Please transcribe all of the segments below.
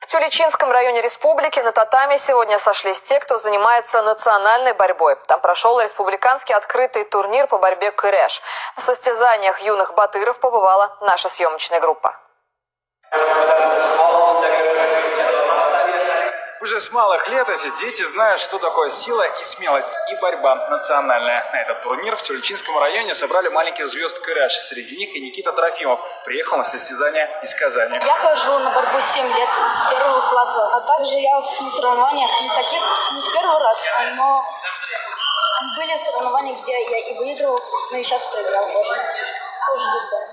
Тюльчинском районе республики на татами сегодня сошлись те, кто занимается национальной борьбой. Там прошел республиканский открытый турнир по борьбе кырэш. На состязаниях юных батыров побывала наша съемочная группа. Уже с малых лет эти дети знают, что такое сила и смелость, и борьба национальная. На этот турнир в Тюльчинском районе собрали маленьких звезд кырэш. Среди них и Никита Трофимов. Приехал на состязание из Казани. Я хожу на борьбу 7 лет, с первого класса. А также я на соревнованиях, таких не в первый раз, но были соревнования, где я и выиграл, но и сейчас проиграл тоже. Тоже достойно.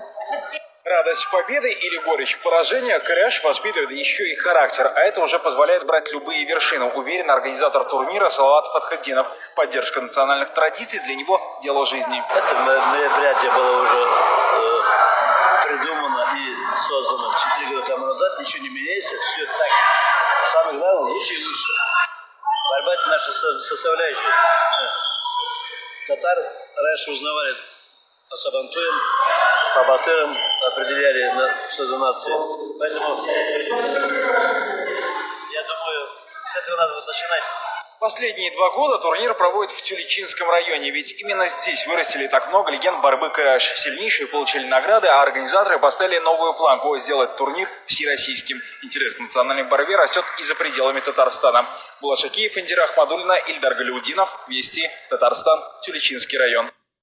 Радость победы или горечь поражения кырэш воспитывает еще и характер, а это уже позволяет брать любые вершины, уверен организатор турнира Салават Фатхетдинов. Поддержка национальных традиций для него – дело жизни. Это мероприятие было уже придумано и создано 4 года тому назад, ничего не меняется, все так. Самое главное, лучше и лучше. Борьба – это наша составляющая. Татар раньше узнавали по сабантуям, по батырам, определяли созыв нации. Поэтому, я думаю, с этого надо начинать. Последние 2 года турнир проводят в Тюльчинском районе, ведь именно здесь вырастили так много легенд борьбы кырэш. Сильнейшие получили награды, а организаторы поставили новую планку – сделать турнир всероссийским. Интерес к национальной борьбе растет и за пределами Татарстана. Булат Шакиев, Индира Ахмадуллина, Ильдар Галиудинов. Вести, Татарстан, Тюльчинский район.